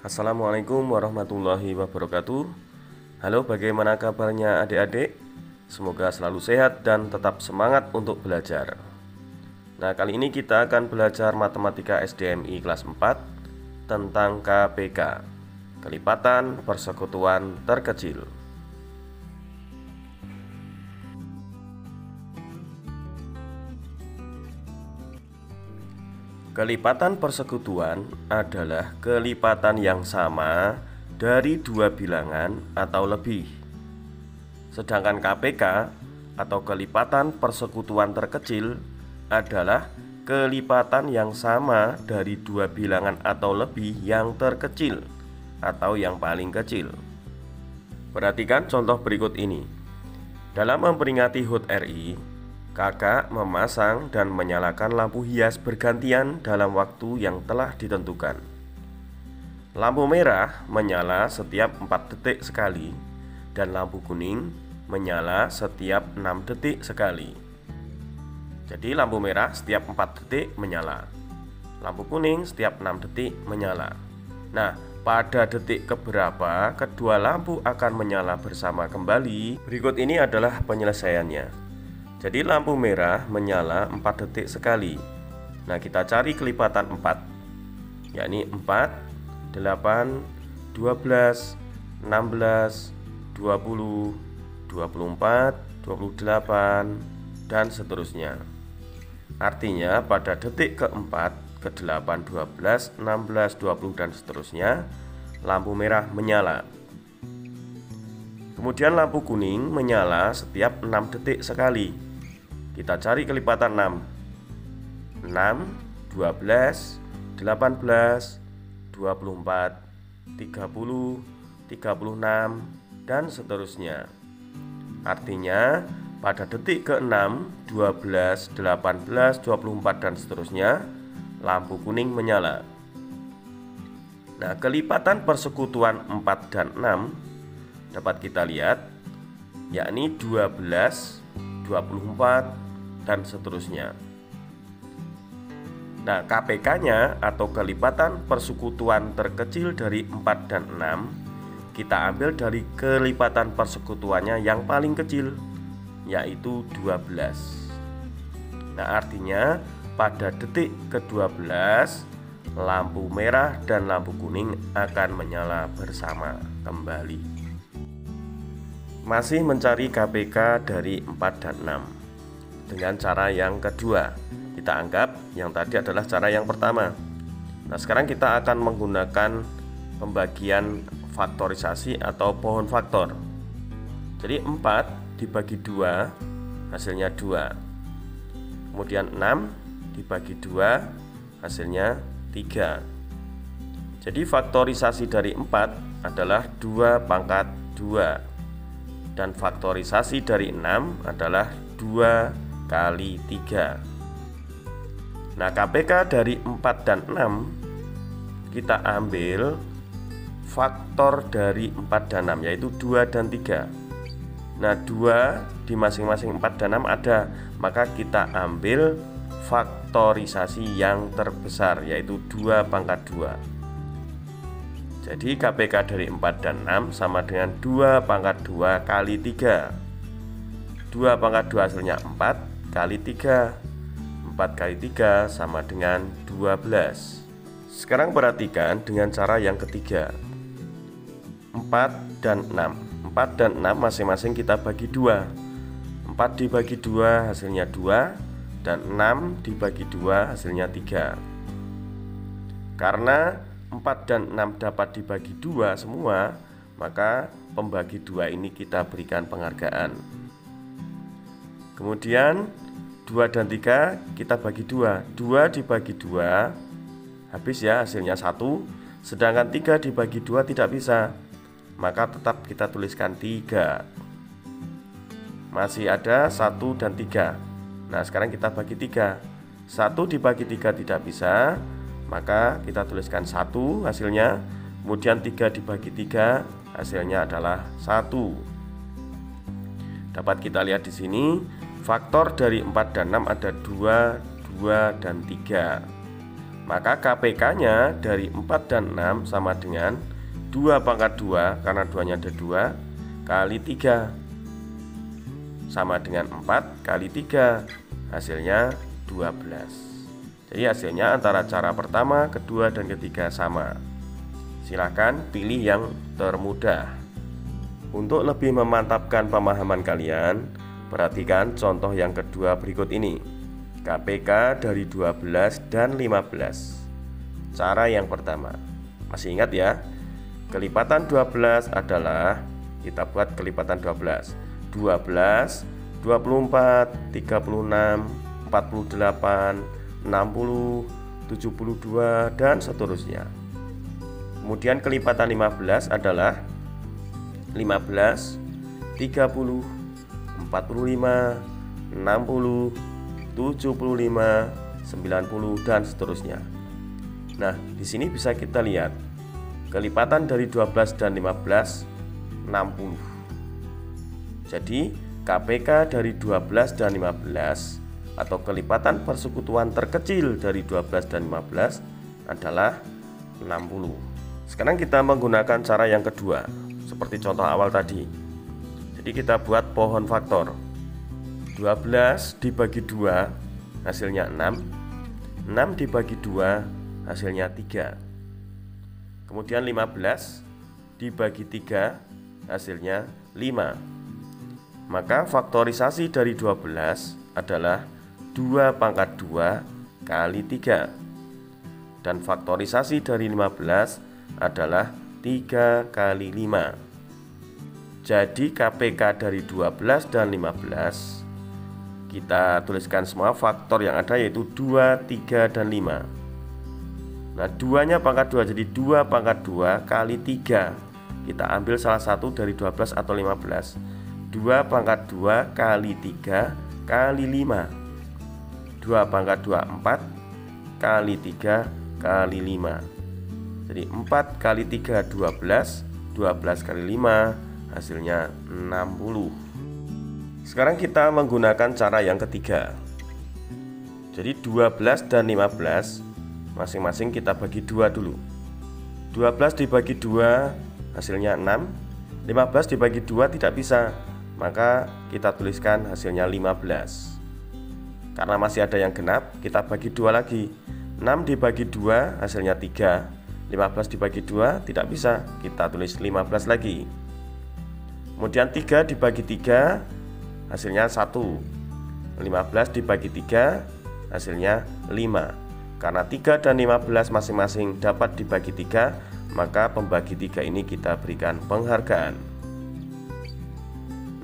Assalamualaikum warahmatullahi wabarakatuh. Halo, bagaimana kabarnya adik-adik? Semoga selalu sehat dan tetap semangat untuk belajar. Nah, kali ini kita akan belajar matematika SDMI kelas 4 tentang KPK, kelipatan persekutuan terkecil. Kelipatan persekutuan adalah kelipatan yang sama dari dua bilangan atau lebih. Sedangkan KPK atau kelipatan persekutuan terkecil adalah kelipatan yang sama dari dua bilangan atau lebih yang terkecil atau yang paling kecil. Perhatikan contoh berikut ini. Dalam memperingati HUT RI, kakak memasang dan menyalakan lampu hias bergantian dalam waktu yang telah ditentukan. Lampu merah menyala setiap 4 detik sekali dan lampu kuning menyala setiap 6 detik sekali. Jadi lampu merah setiap 4 detik menyala, lampu kuning setiap 6 detik menyala. Nah, pada detik keberapa kedua lampu akan menyala bersama kembali? Berikut ini adalah penyelesaiannya. Jadi lampu merah menyala 4 detik sekali. Nah, kita cari kelipatan 4, yakni 4, 8, 12, 16, 20, 24, 28, dan seterusnya. Artinya pada detik keempat, ke-8, 12, 16, 20, dan seterusnya, lampu merah menyala. Kemudian lampu kuning menyala setiap 6 detik sekali. Kita cari kelipatan 6. 6, 12, 18, 24, 30, 36, dan seterusnya. Artinya pada detik ke-6, 12, 18, 24, dan seterusnya, lampu kuning menyala. Nah, kelipatan persekutuan 4 dan 6 dapat kita lihat, yakni 12, 24, dan seterusnya. Nah, KPK-nya atau kelipatan persekutuan terkecil dari 4 dan 6 kita ambil dari kelipatan persekutuannya yang paling kecil, yaitu 12. Nah, artinya pada detik ke-12 lampu merah dan lampu kuning akan menyala bersama kembali. Masih mencari KPK dari 4 dan 6 dengan cara yang kedua. Kita anggap yang tadi adalah cara yang pertama. Nah, sekarang kita akan menggunakan pembagian faktorisasi atau pohon faktor. Jadi 4 dibagi 2 hasilnya 2. Kemudian 6 dibagi 2 hasilnya 3. Jadi faktorisasi dari 4 adalah 2 pangkat 2. Dan faktorisasi dari 6 adalah 2 kali 3. Nah, KPK dari 4 dan 6 kita ambil faktor dari 4 dan 6, yaitu 2 dan 3. Nah, 2 di masing-masing 4 dan 6 ada, maka kita ambil faktorisasi yang terbesar, yaitu 2 pangkat 2. Jadi KPK dari 4 dan 6 sama dengan 2 pangkat 2 kali 3. 2 pangkat 2 hasilnya 4 kali 3. 4 kali 3 sama dengan 12. Sekarang perhatikan dengan cara yang ketiga. 4 dan 6. 4 dan 6 masing-masing kita bagi 2. 4 dibagi 2 hasilnya 2, dan 6 dibagi 2 hasilnya 3. Karena 4 dan 6 dapat dibagi 2 semua, maka pembagi 2 ini kita berikan penghargaan. Kemudian 2 dan 3 kita bagi 2. 2 dibagi 2 habis ya, hasilnya 1. Sedangkan 3 dibagi 2 tidak bisa, maka tetap kita tuliskan 3. Masih ada 1 dan 3. Nah, sekarang kita bagi 3. 1 dibagi 3 tidak bisa, maka kita tuliskan 1 hasilnya. Kemudian 3 dibagi 3 hasilnya adalah 1. Dapat kita lihat di sini, faktor dari 4 dan 6 ada 2, 2, dan 3. Maka KPK-nya dari 4 dan 6 sama dengan 2 pangkat 2, karena 2-nya ada 2, kali 3 sama dengan 4 kali 3, hasilnya 12. Jadi hasilnya antara cara pertama, kedua, dan ketiga sama. Silahkan pilih yang termudah. Untuk lebih memantapkan pemahaman kalian, perhatikan contoh yang kedua berikut ini. KPK dari 12 dan 15. Cara yang pertama, masih ingat ya? Kelipatan 12 adalah, kita buat kelipatan 12, 12, 24, 36, 48, 60, 72, dan seterusnya. Kemudian kelipatan 15 adalah 15, 30, 45, 60, 75, 90, dan seterusnya. Nah, di sini bisa kita lihat kelipatan dari 12 dan 15 60. Jadi KPK dari 12 dan 15 atau kelipatan persekutuan terkecil dari 12 dan 15 adalah 60. Sekarang kita menggunakan cara yang kedua, seperti contoh awal tadi. Jadi kita buat pohon faktor. 12 dibagi 2 hasilnya 6. 6 dibagi 2 hasilnya 3. Kemudian 15 dibagi 3 hasilnya 5. Maka faktorisasi dari 12 adalah 2 pangkat 2 kali 3. Dan faktorisasi dari 15 adalah 3 kali 5. Jadi KPK dari 12 dan 15, kita tuliskan semua faktor yang ada, yaitu 2, 3, dan 5. Nah, 2-nya pangkat 2, jadi 2 pangkat 2 kali 3. Kita ambil salah satu dari 12 atau 15. 2 pangkat 2 kali 3 kali 5. 2 pangkat 2, 4 kali 3 kali 5. Jadi 4 kali 3, 12. 12 kali 5 hasilnya 60. Sekarang kita menggunakan cara yang ketiga. Jadi 12 dan 15 masing-masing kita bagi 2 dulu. 12 dibagi 2 hasilnya 6. 15 dibagi 2 tidak bisa, maka kita tuliskan hasilnya 15. Karena masih ada yang genap, kita bagi 2 lagi. 6 dibagi 2 hasilnya 3. 15 dibagi 2 tidak bisa, kita tulis 15 lagi. Kemudian 3 dibagi 3 hasilnya 1. 15 dibagi 3 hasilnya 5. Karena 3 dan 15 masing-masing dapat dibagi 3, maka pembagi 3 ini kita berikan penghargaan.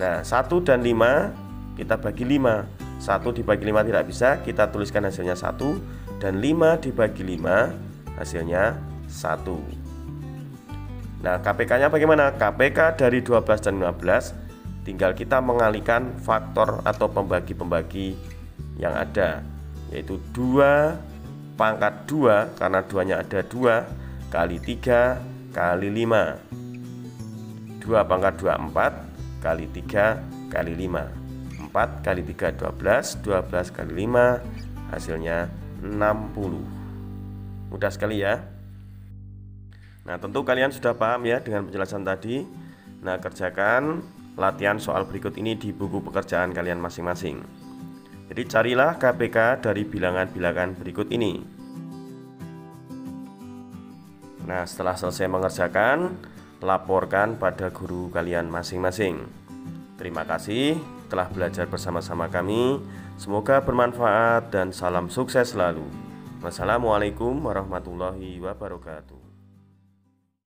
Nah, 1 dan 5 kita bagi 5. 1 dibagi 5 tidak bisa, kita tuliskan hasilnya 1. Dan 5 dibagi 5 hasilnya 1. Nah, KPK-nya bagaimana? KPK dari 12 dan 15 tinggal kita mengalihkan faktor atau pembagi-pembagi yang ada, yaitu 2 pangkat 2, karena 2-nya ada 2, kali 3 kali 5. 2 pangkat 2, 4 kali 3 kali 5. 4 kali 3, 12. 12 kali 5 hasilnya 60. Mudah sekali ya. Nah, tentu kalian sudah paham ya dengan penjelasan tadi. Nah, kerjakan latihan soal berikut ini di buku pekerjaan kalian masing-masing. Jadi carilah KPK dari bilangan-bilangan berikut ini. Nah, setelah selesai mengerjakan, laporkan pada guru kalian masing-masing. Terima kasih telah belajar bersama-sama kami. Semoga bermanfaat dan salam sukses selalu. Wassalamualaikum warahmatullahi wabarakatuh.